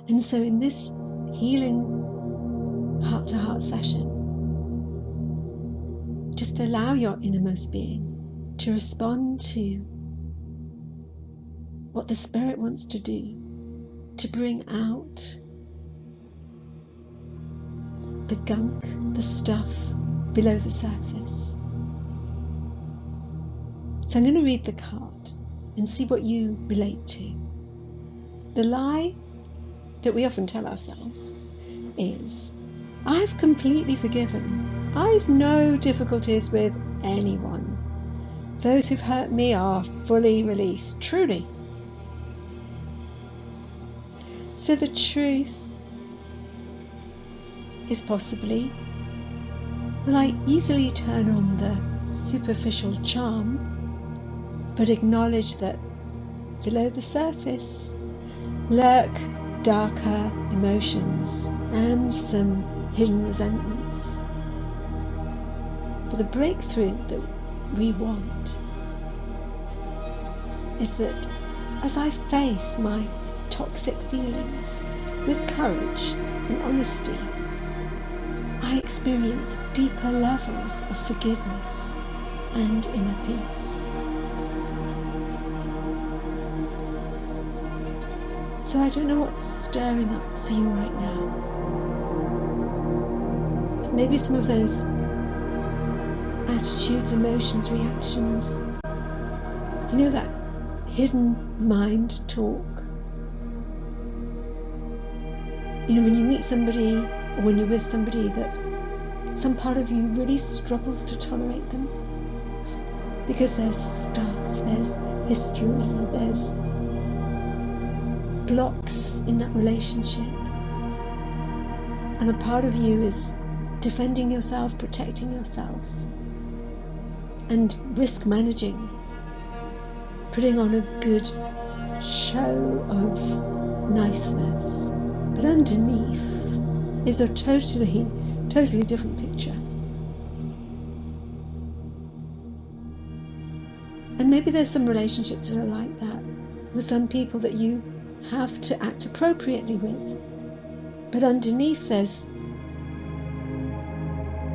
And so in this healing heart-to-heart session, just allow your innermost being to respond to what the Spirit wants to do, to bring out the gunk, the stuff below the surface. So I'm going to read the card and see what you relate to. The lie that we often tell ourselves is, I've completely forgiven. I've no difficulties with anyone. Those who've hurt me are fully released, truly. So the truth is possibly that I easily turn on the superficial charm, but acknowledge that below the surface lurk darker emotions and some hidden resentments. But the breakthrough that we want is that as I face my toxic feelings with courage and honesty, I experience deeper levels of forgiveness and inner peace. So I don't know what's stirring up for you right now, but maybe some of those attitudes, emotions, reactions, you know, that hidden mind talk. You know, when you meet somebody or when you're with somebody that some part of you really struggles to tolerate them because there's stuff, there's history, there's blocks in that relationship, and a part of you is defending yourself, protecting yourself, and risk managing, putting on a good show of niceness, but underneath is a totally different picture. And maybe there's some relationships that are like that, with some people that you have to act appropriately with, but underneath there's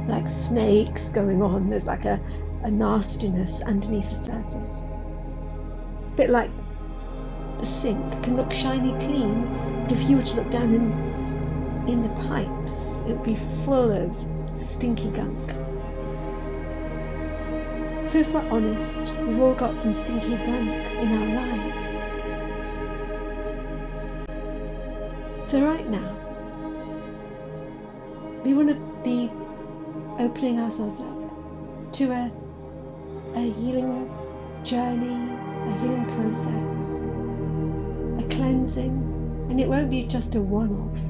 like snakes going on. There's like a nastiness underneath the surface. A bit like the sink can look shiny clean, but if you were to look down in the pipes, it would be full of stinky gunk. So if we're honest, we've all got some stinky gunk in our lives. So right now, we want to be opening ourselves up to a healing journey, a healing process, a cleansing, and it won't be just a one-off.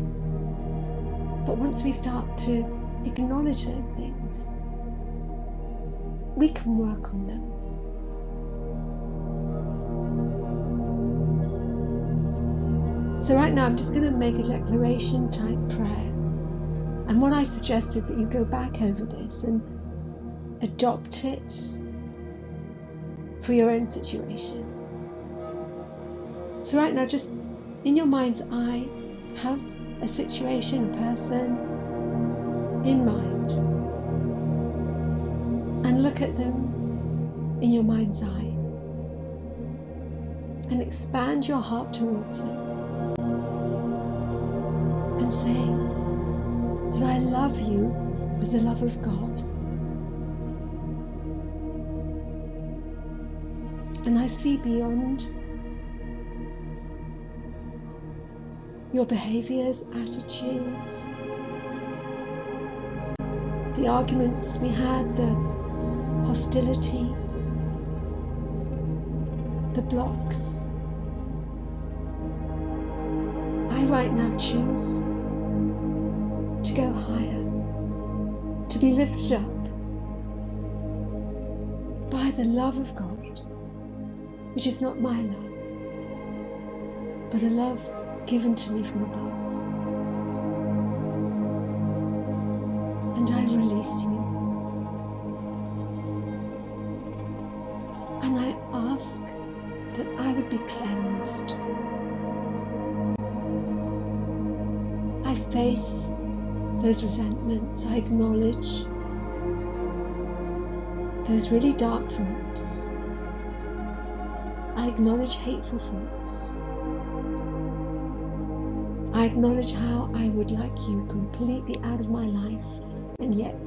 But once we start to acknowledge those things, we can work on them. So right now I'm just going to make a declaration type prayer. And what I suggest is that you go back over this and adopt it for your own situation. So right now, just in your mind's eye, have a situation, a person in mind, and look at them in your mind's eye and expand your heart towards them and say that I love you with the love of God, and I see beyond your behaviors, attitudes, the arguments we had, the hostility, the blocks. I right now choose to go higher, to be lifted up by the love of God, which is not my love, but a love given to me from above. And I release you. And I ask that I would be cleansed. face those resentments. I acknowledge those really dark thoughts. I acknowledge hateful thoughts. I acknowledge how I would like you completely out of my life, and yet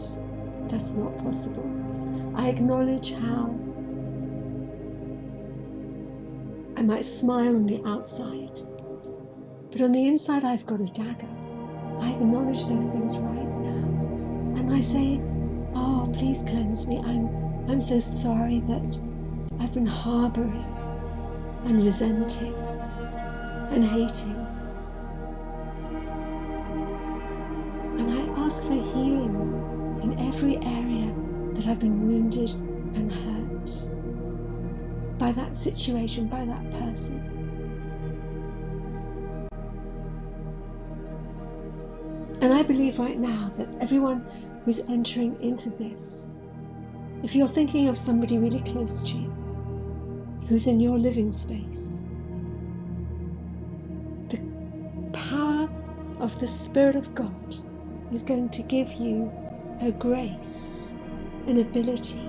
that's not possible. I acknowledge how I might smile on the outside, but on the inside I've got a dagger. I acknowledge those things right now. And I say, oh, please cleanse me. I'm so sorry that I've been harboring and resenting and hating. And I ask for healing in every area that I've been wounded and hurt by that situation, by that person. And I believe right now that everyone who's entering into this, if you're thinking of somebody really close to you, who's in your living space, the power of the Spirit of God is going to give you a grace, an ability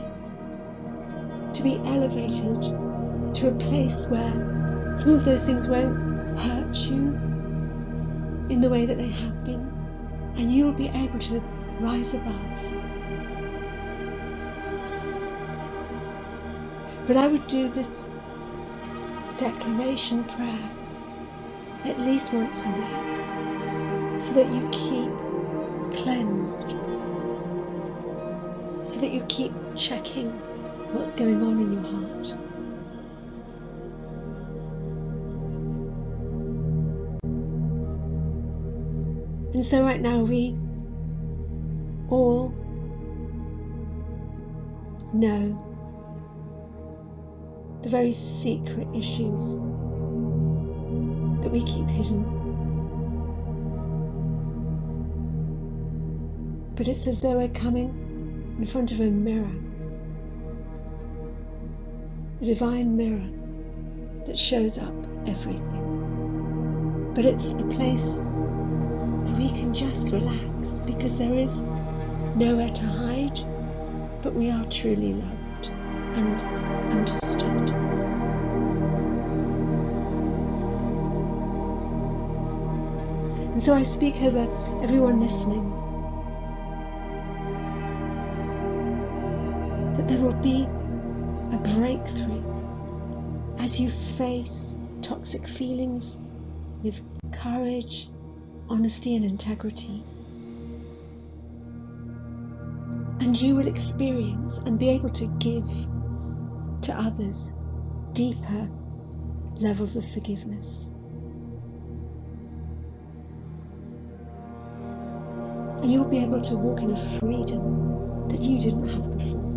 to be elevated to a place where some of those things won't hurt you in the way that they have been, and you'll be able to rise above. But I would do this declaration prayer at least once a week so that you keep cleansed, so that you keep checking what's going on in your heart. And so right now we all know the very secret issues that we keep hidden. But it's as though we're coming in front of a mirror, a divine mirror that shows up everything. But it's a place where we can just relax, because there is nowhere to hide, but we are truly loved and understood. And so I speak over everyone listening that there will be a breakthrough as you face toxic feelings with courage, honesty, and integrity. And you will experience and be able to give to others deeper levels of forgiveness. And you'll be able to walk in a freedom that you didn't have before.